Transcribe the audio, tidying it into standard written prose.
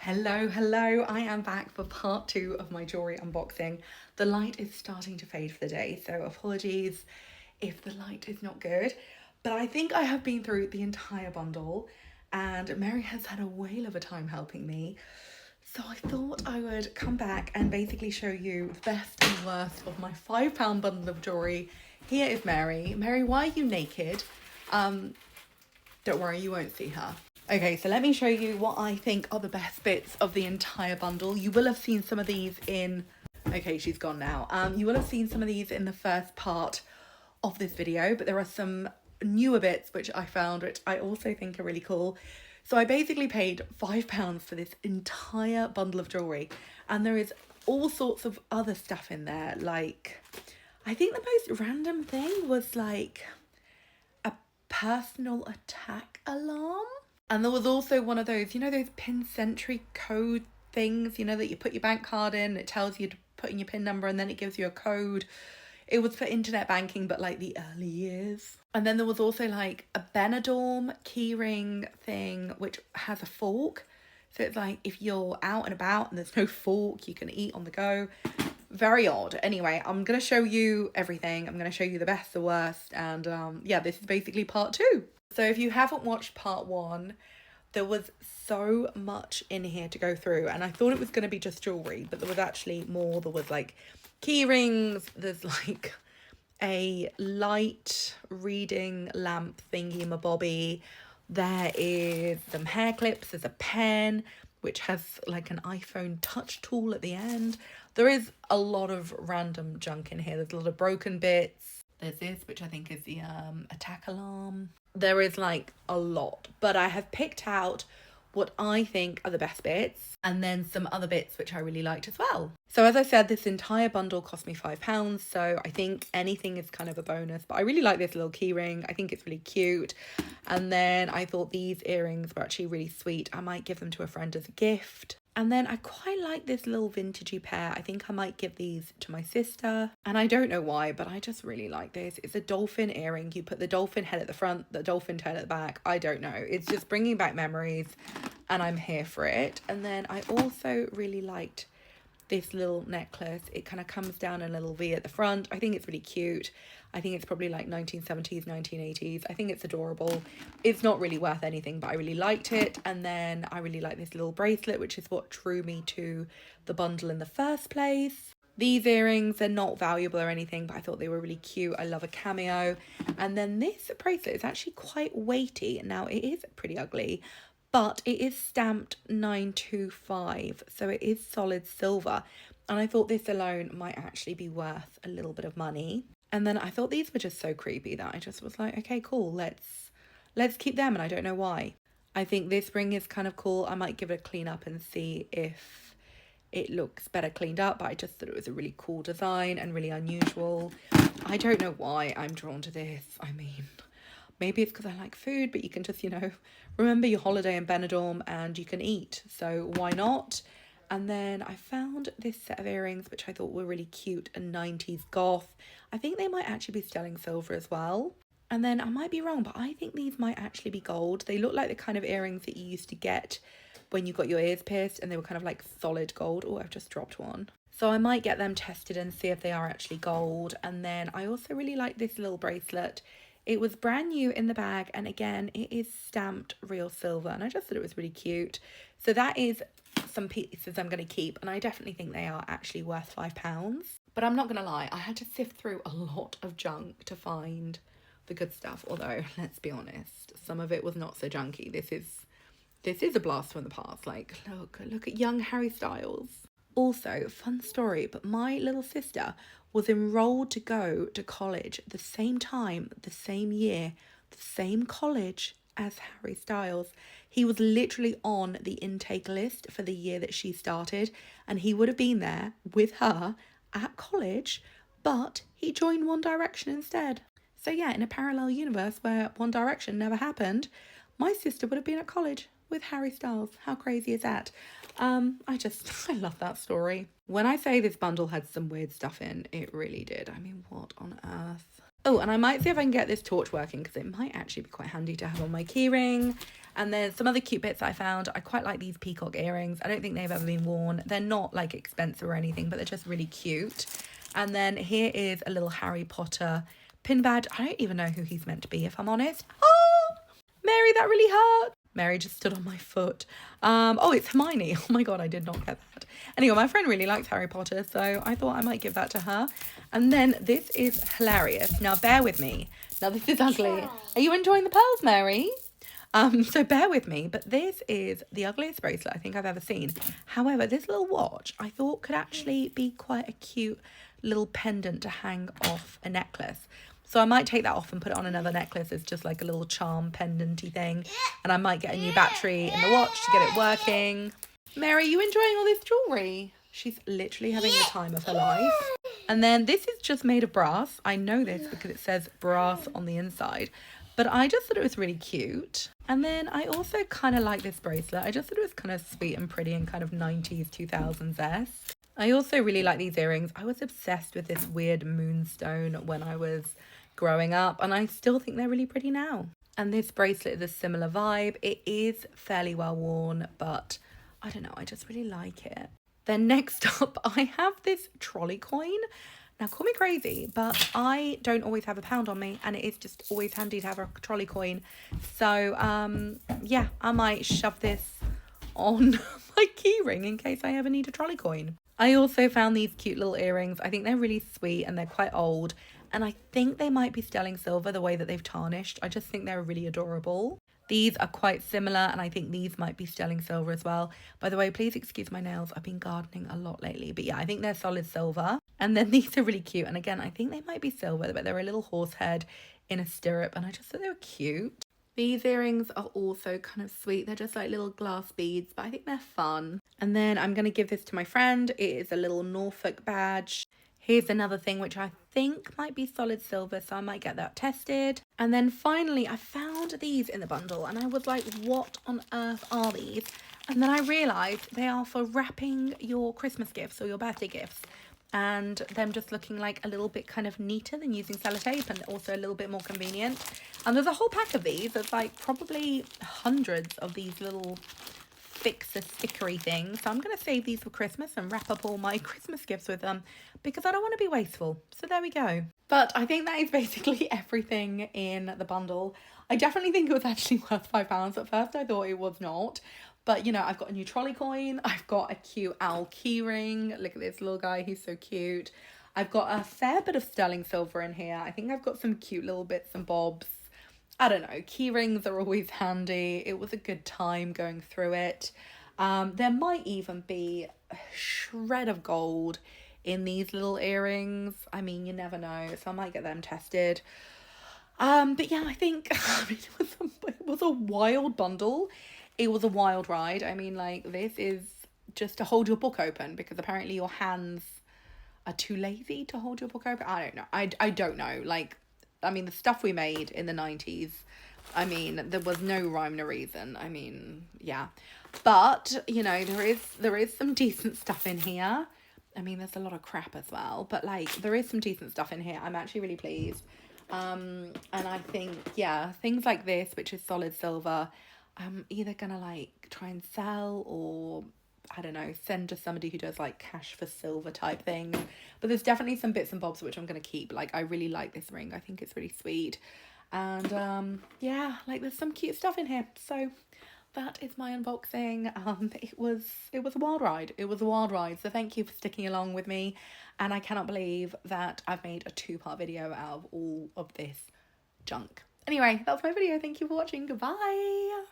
Hello, I am back for part 2 of my jewellery unboxing. The light is starting to fade for the day, so apologies if the light is not good. But I think I have been through the entire bundle and Mary has had a whale of a time helping me. So I thought I would come back and basically show you the best and worst of my £5 bundle of jewellery. Here is Mary. Mary, why are you naked? Don't worry, you won't see her. Okay, so let me show you what I think are the best bits of the entire bundle. You will have seen some of these in... Okay, she's gone now. You will have seen some of these in the first part of this video, but there are some newer bits which I found, which I also think are really cool. So I basically paid £5 for this entire bundle of jewellery, and there is all sorts of other stuff in there. Like, I think the most random thing was like a personal attack alarm. And there was also one of those, you know, those pin sentry code things, you know, that you put your bank card in, it tells you to put in your pin number and then it gives you a code. It was for internet banking, but like the early years. And then there was also like a Benidorm keyring thing, which has a fork. So it's like if you're out and about and there's no fork, you can eat on the go. Very odd. Anyway, I'm going to show you everything. I'm going to show you the best, the worst. And yeah, this is basically part 2. So if you haven't watched part 1, there was so much in here to go through. And I thought it was going to be just jewellery, but there was actually more. There was like key rings. There's like a light reading lamp thingy mabobby. There is some hair clips. There's a pen, which has like an iPhone touch tool at the end. There is a lot of random junk in here. There's a lot of broken bits. There's this, which I think is the attack alarm. There is like a lot, but I have picked out what I think are the best bits and then some other bits which I really liked as well. So as I said, this entire bundle cost me £5, so I think anything is kind of a bonus, but I really like this little key ring. I think it's really cute. And then I thought these earrings were actually really sweet. I might give them to a friend as a gift. And then I quite like this little vintagey pair. I think I might give these to my sister. And I don't know why, but I just really like this. It's a dolphin earring. You put the dolphin head at the front, the dolphin tail at the back. I don't know. It's just bringing back memories and I'm here for it. And then I also really liked this little necklace. It kind of comes down a little V at the front. I think it's really cute. I think it's probably like 1970s, 1980s. I think it's adorable. It's not really worth anything, but I really liked it. And then I really like this little bracelet, which is what drew me to the bundle in the first place. These earrings are not valuable or anything, but I thought they were really cute. I love a cameo. And then this bracelet is actually quite weighty. Now, it is pretty ugly, but it is stamped 925, so it is solid silver. And I thought this alone might actually be worth a little bit of money. And then I thought these were just so creepy that I just was like, okay, cool, let's keep them, and I don't know why. I think this ring is kind of cool. I might give it a clean up and see if it looks better cleaned up, but I just thought it was a really cool design and really unusual. I don't know why I'm drawn to this. I mean, maybe it's because I like food, but you can just, you know, remember your holiday in Benidorm and you can eat. So why not? And then I found this set of earrings, which I thought were really cute and 90s goth. I think they might actually be sterling silver as well. And then I might be wrong, but I think these might actually be gold. They look like the kind of earrings that you used to get when you got your ears pierced, and they were kind of like solid gold. Oh, I've just dropped one. So I might get them tested and see if they are actually gold. And then I also really like this little bracelet. It was brand new in the bag, and again, it is stamped real silver, and I just thought it was really cute. So that is some pieces I'm going to keep, and I definitely think they are actually worth £5. But I'm not going to lie, I had to sift through a lot of junk to find the good stuff, although let's be honest, some of it was not so junky. This is a blast from the past. Like, look at young Harry Styles. Also, fun story, but my little sister was enrolled to go to college the same time, the same year, the same college as Harry Styles. He was literally on the intake list for the year that she started, and he would have been there with her at college, but he joined One Direction instead. So yeah, in a parallel universe where One Direction never happened, my sister would have been at college with Harry Styles. How crazy is that? I love that story. When I say this bundle had some weird stuff in, it really did. I mean, what on earth? Oh, and I might see if I can get this torch working because it might actually be quite handy to have on my keyring. And there's some other cute bits I found. I quite like these peacock earrings. I don't think they've ever been worn. They're not like expensive or anything, but they're just really cute. And then here is a little Harry Potter pin badge. I don't even know who he's meant to be, if I'm honest. Oh, Mary, that really hurt. Mary just stood on my foot. Oh, it's Hermione. Oh my God, I did not get that. Anyway, my friend really likes Harry Potter, so I thought I might give that to her. And then this is hilarious. Now, bear with me. Now, this is ugly. Are you enjoying the pearls, Mary? So bear with me, but this is the ugliest bracelet I think I've ever seen. However, this little watch I thought could actually be quite a cute little pendant to hang off a necklace. So I might take that off and put it on another necklace as just like a little charm pendanty thing. And I might get a new battery in the watch to get it working. Mary, you enjoying all this jewellery? She's literally having the time of her life. And then this is just made of brass. I know this because it says brass on the inside. But I just thought it was really cute. And then I also kind of like this bracelet. I just thought it was kind of sweet and pretty and kind of 90s, 2000s-esque. I also really like these earrings. I was obsessed with this weird moonstone when I was growing up, and I still think they're really pretty now. And this bracelet is a similar vibe. It is fairly well worn, but I don't know, I just really like it. Then next up, I have this trolley coin. Now, call me crazy, but I don't always have £1 on me, and it is just always handy to have a trolley coin. So, yeah, I might shove this on my keyring in case I ever need a trolley coin. I also found these cute little earrings. I think they're really sweet and they're quite old. And I think they might be sterling silver the way that they've tarnished. I just think they're really adorable. These are quite similar, and I think these might be sterling silver as well. By the way, please excuse my nails. I've been gardening a lot lately. But yeah, I think they're solid silver. And then these are really cute. And again, I think they might be silver, but they're a little horse head in a stirrup. And I just thought they were cute. These earrings are also kind of sweet. They're just like little glass beads, but I think they're fun. And then I'm going to give this to my friend. It is a little Norfolk badge. Here's another thing which I think might be solid silver, so I might get that tested. And then finally, I found these in the bundle and I was like, what on earth are these? And then I realised they are for wrapping your Christmas gifts or your birthday gifts. And them just looking like a little bit kind of neater than using sellotape, and also a little bit more convenient. And there's a whole pack of these. There's like probably hundreds of these little fixer stickery things. So I'm going to save these for Christmas and wrap up all my Christmas gifts with them because I don't want to be wasteful. So there we go. But I think that is basically everything in the bundle. I definitely think it was actually worth £5. At first I thought it was not. But, you know, I've got a new trolley coin. I've got a cute owl keyring. Look at this little guy. He's so cute. I've got a fair bit of sterling silver in here. I think I've got some cute little bits and bobs. I don't know. Key rings are always handy. It was a good time going through it. There might even be a shred of gold in these little earrings. I mean, you never know. So I might get them tested. But yeah, I think it was a wild bundle. It was a wild ride. I mean, like, this is just to hold your book open because apparently your hands are too lazy to hold your book open. I don't know. I don't know. Like, I mean, the stuff we made in the 90s, I mean, there was no rhyme or reason. I mean, yeah. But, you know, there is some decent stuff in here. I mean, there's a lot of crap as well. But, like, there is some decent stuff in here. I'm actually really pleased. And I think, yeah, things like this, which is solid silver, I'm either gonna like try and sell or I don't know, send to somebody who does like cash for silver type things. But there's definitely some bits and bobs which I'm gonna keep. Like, I really like this ring. I think it's really sweet. And yeah, like there's some cute stuff in here. So that is my unboxing. It was a wild ride. It was a wild ride. So thank you for sticking along with me. And I cannot believe that I've made a 2-part video out of all of this junk. Anyway, that's my video. Thank you for watching. Goodbye.